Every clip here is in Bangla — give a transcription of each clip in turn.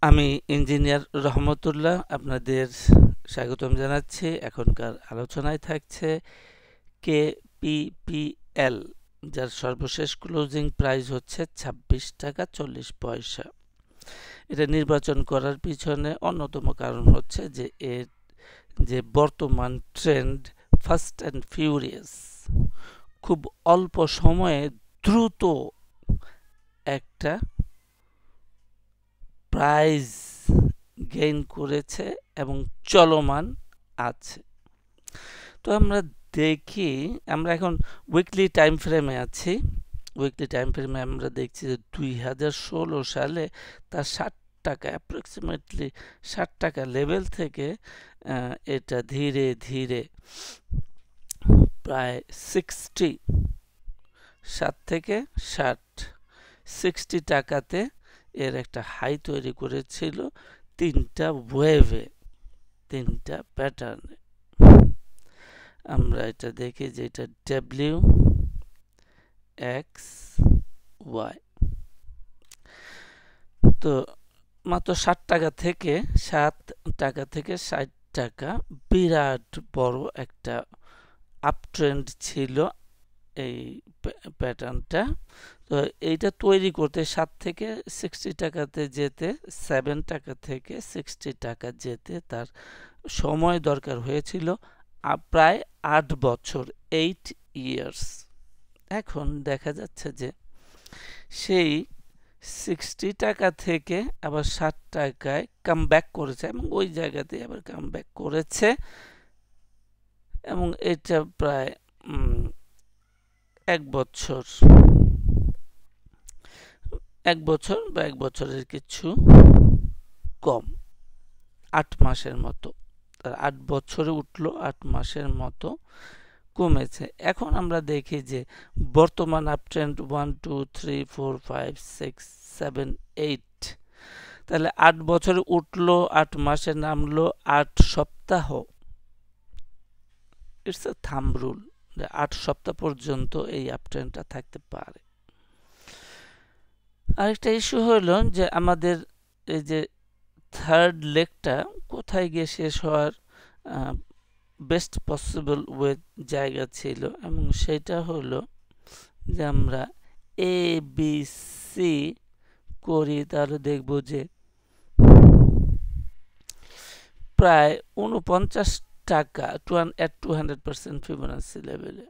আমি ইঞ্জিনিয়ার রহমতুল্লাহ আপনাদের স্বাগতম জানাচ্ছি। এখনকার আলোচনায় থাকছে KPPL, যার সর্বশেষ ক্লোজিং প্রাইস হচ্ছে 26 টাকা 40 পয়সা। এটা নির্বাচন করার পিছনে অন্যতম কারণ হচ্ছে যে এর যে বর্তমান ট্রেন্ড ফাস্ট অ্যান্ড ফিউরিয়াস, খুব অল্প সময়ে দ্রুত একটা প্রাইজ গেইন করেছে এবং চলমান আছে। তো আমরা দেখি, আমরা এখন উইকলি টাইম ফ্রেমে আছি। উইকলি টাইম ফ্রেমে আমরা দেখছি যে 2016 সালে তার 60 টাকা, অ্যাপ্রক্সিমেটলি 60 টাকা লেভেল থেকে এটা ধীরে ধীরে প্রায় 60 থেকে 60 টাকাতে এর একটা হাই তৈরি করেছিল তিনটা ওয়েভে, তিনটা প্যাটার্নে। আমরা এটা দেখি যে এটা ডব্লিউ এক্স ওয়াই। তো মাত্র 60 টাকা থেকে 60 টাকা বিরাট বড় একটা আপট্রেন্ড ছিল এই প্যাটার্নটা। তো এইটা তৈরি করতে 7 থেকে 60 টাকাতে যেতে, 7 টাকা থেকে 60 টাকা যেতে তার সময় দরকার হয়েছিল প্রায় 8 বছর, 8 ইয়ার্স। এখন দেখা যাচ্ছে যে সেই 60 টাকা থেকে আবার 60 টাকায় কামব্যাক করেছে এবং ওই জায়গাতে আবার কামব্যাক করেছে, এবং এটা প্রায় 1 বছর, 1 বছর বা 1 বছরের কিছু কম, 8 মাসের মতো। 8 বছরে উঠলো, 8 মাসের মতো কমেছে। এখন আমরা দেখি যে বর্তমান আপট্রেন্ড 1 2 3 4 5 6 7 8, তাহলে 8 বছরে উঠলো, 8 মাসে নামলো, 8 সপ্তাহ। ইটস এ থাম্ব রুল, 8 সপ্তাহ পর্যন্ত এই আপট্রেন্ডটা থাকতে পারে। আরেকটা ইস্যু হলো যে আমাদের এই যে থার্ড লেগটা কোথায় গিয়ে শেষ হওয়ার বেস্ট পসিবল ওয়ে জায়গা ছিল, এবং সেটা হলো যে আমরা এ বি সি করি, তাহলে দেখব যে প্রায় 49 টাকা at 200% ফিবোনাসি লেভেলে।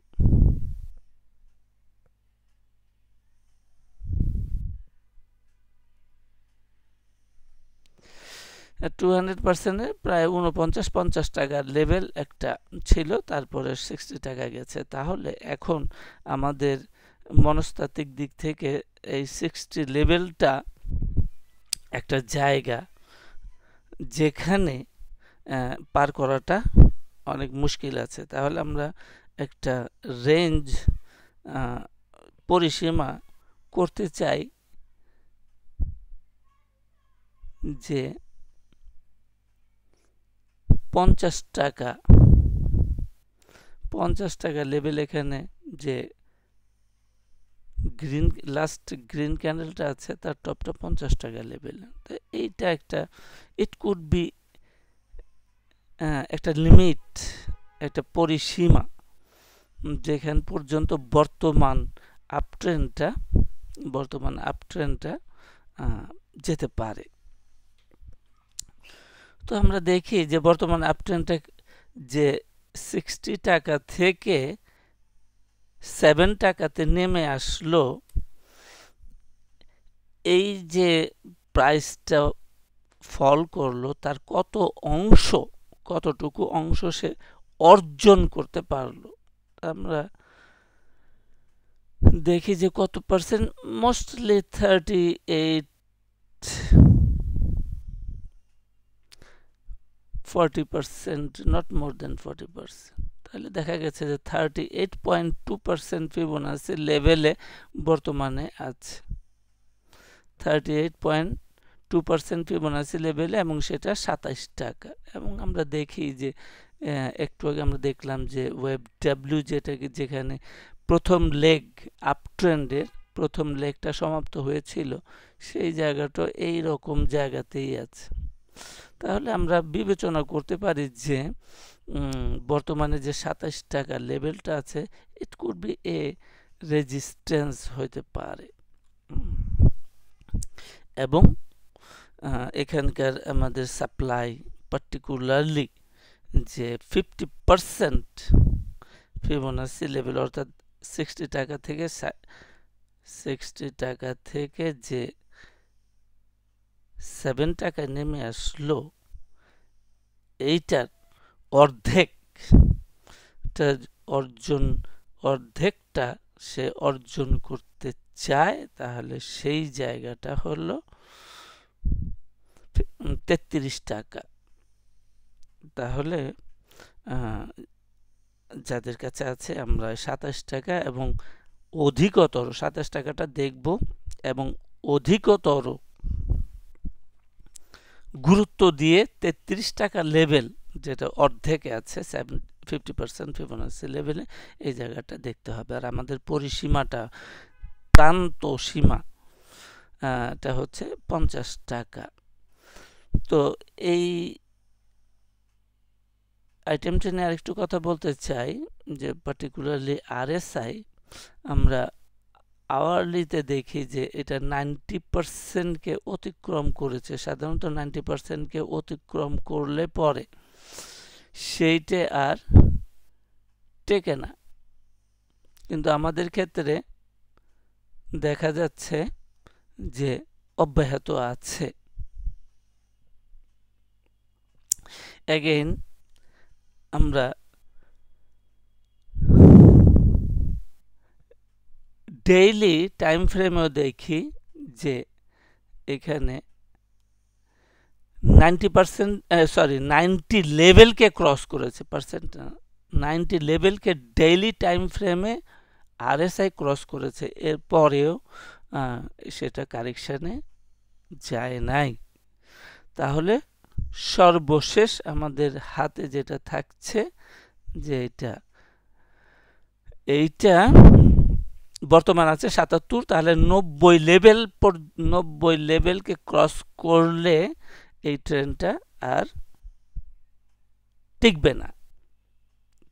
at 200%-এ প্রায় 49-50 টাকার লেভেল একটা ছিল, তারপরে 60 টাকা গেছে। তাহলে এখন আমাদের মনস্তাত্ত্বিক দিক থেকে এই 60 লেভেলটা একটা জায়গা যেখানে পার করাটা অনেক মুশকিল আছে। তাহলে আমরা একটা রেঞ্জ পরিসীমা করতে চাই যে 50 টাকা লেভেল, এখানে যে গ্রিন লাস্ট গ্রিন ক্যান্ডেলটা আছে তার টপটা 50 টাকা লেভেল। তো এইটা একটা, ইট কুড বি একটা লিমিট, একটা পরিসীমা যেখান পর্যন্ত বর্তমান আপট্রেন্ডটা যেতে পারে। তো আমরা দেখি যে বর্তমান আপট্রেন্ডটা যে 60 টাকা থেকে 7 টাকাতে নেমে আসলো, এই যে প্রাইসটা ফল করলো তার কতটুকু অংশ সে অর্জন করতে পারলো। আমরা দেখি যে কত পার্সেন্ট, মোস্টলি 40%, নট মোর দেন 40%। তাহলে দেখা গেছে যে 38.2% ফিবোনাসি লেভেলে বর্তমানে আছে, 38.2% ফিবোনাসি লেভেলে, এবং সেটা 27 টাকা। এবং আমরা দেখি যে একটু আগে আমরা দেখলাম যে ওয়েব ডাব্লিউ, যেখানে প্রথম লেগ আপট্রেন্ডের প্রথম লেগটা সমাপ্ত হয়েছিল সেই জায়গাটা এই রকম জায়গাতেই আছে। তাহলে আমরা বিবেচনা করতে পারি যে বর্তমানে যে 27 টাকা লেভেলটা আছে it could B A resistance হইতে পারে। এবং এখানকার আমাদের সাপ্লাই পার্টিকুলারলি যে 50% ফিবোনাসি লেভেল অর্থাৎ 60 টাকা থেকে যে 7 টাকা নেমে আসলো এইটার অর্ধেকটা সে অর্জন করতে চায়, তাহলে সেই জায়গাটা হলো 33 টাকা। তাহলে যাদের কাছে আছে আমরা 27 টাকা এবং অধিকতর 27 টাকাটা দেখব এবং অধিকতর গুরুত্ব দিয়ে 33 টাকা লেভেল যেটা অর্ধেকে আছে 50% ফিবোনাসি লেভেলে এই জায়গাটা দেখতে হবে। আর আমাদের পরিসীমাটা প্রান্ত সীমা এটা হচ্ছে 50 টাকা। তো এই আইটেমটা নিয়ে আরেকটু কথা বলতে চাই যে পার্টিকুলারলি RSI আমরা আওয়ারলিতে দেখি যে এটা 90%কে অতিক্রম করেছে। সাধারণত 90%কে অতিক্রম করলে পরে সেইটা আর টেকে না, কিন্তু আমাদের ক্ষেত্রে দেখা যাচ্ছে যে অব্যাহত আছে। এগেইন আমরা ডেইলি টাইম ফ্রেমেও দেখি যে এখানে 90 লেভেলকে ক্রস করেছে, 90 লেভেলকে ডেইলি টাইম ফ্রেমে RSI ক্রস করেছে, এরপরেও সেটা কারেকশানে যায় নাই। তাহলে সর্বশেষ আমাদের হাতে যেটা থাকছে যে এইটা বর্তমান আছে 77, তাহলে 90 লেভেলকে ক্রস করলে এই ট্রেনটা আর টিকবে না।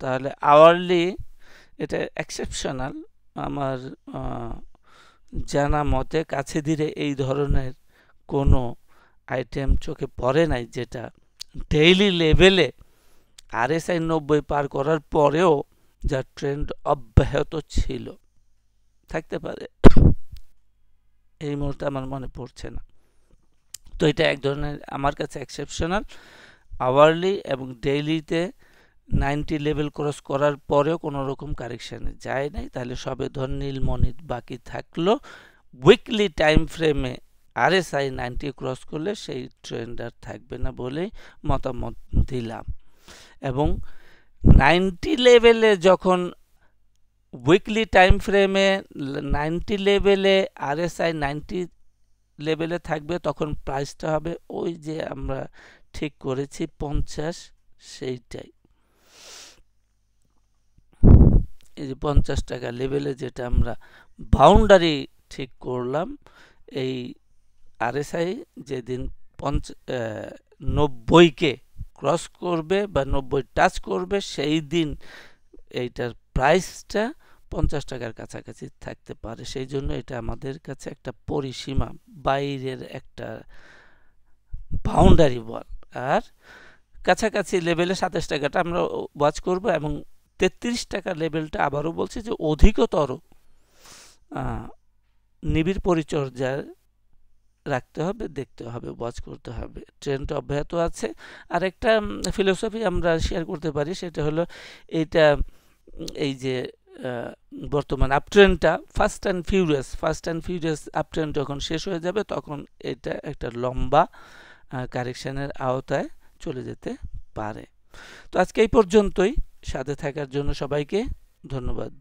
তাহলে আওয়ারলি এটা এক্সেপশনাল, আমার জানা মতে কাছে ধীরে এই ধরনের কোনো আইটেম চোখে পড়ে নাই যেটা ডেইলি লেভেলে RSI 90 পার করার পরেও যা ট্রেন্ড অব্যাহত ছিল। থাকতে পারে, এই মুহূর্তে আমার মনে পড়ছে না। তো এটা এক ধরনের আমার কাছে এক্সেপশনাল। আওয়ারলি এবং ডেইলিতে 90 লেভেল ক্রস করার পরেও কোনো রকম কারেকশানে যায় নাই, তাহলে সবে ধর নীলমণি বাকি থাকলো। উইকলি টাইম ফ্রেমে RSI 90 ক্রস করলে সেই ট্রেন্ড আর থাকবে না বলেই মতামত দিলাম। এবং 90 লেভেলে যখন উইকলি টাইম ফ্রেমে 90 লেভেলে RSI 90 লেভেলে থাকবে, তখন প্রাইসটা হবে ওই যে আমরা ঠিক করেছি 50, সেইটাই। এই যে 50 টাকা লেভেলে যেটা আমরা বাউন্ডারি ঠিক করলাম, এই RSI যেদিন 90কে ক্রস করবে বা 90 টাচ করবে সেই দিন এইটার প্রাইসটা 50 টাকার কাছাকাছি থাকতে পারে। সেই জন্য এটা আমাদের কাছে একটা পরিসীমা, বাইরের একটা বাউন্ডারি বল। আর কাছাকাছি লেভেলে 27 টাকাটা আমরা ওয়াচ করব এবং 33 টাকা লেভেলটা আবারও বলছি যে অধিকতর নিবিড় পরিচর্যা রাখতে হবে, দেখতে হবে, ওয়াচ করতে হবে। ট্রেন্ড অব্যাহত আছে। আর একটা ফিলোসফি আমরা শেয়ার করতে পারি, সেটা হলো এইটা, এই যে বর্তমান আপট্রেন্ডটা ফাস্ট অ্যান্ড ফিউরিয়াস আপট্রেন্ড যখন শেষ হয়ে যাবে তখন এটা একটা লম্বা কারেকশানের আওতায় চলে যেতে পারে। তো আজকে এই পর্যন্তই। সাথে থাকার জন্য সবাইকে ধন্যবাদ।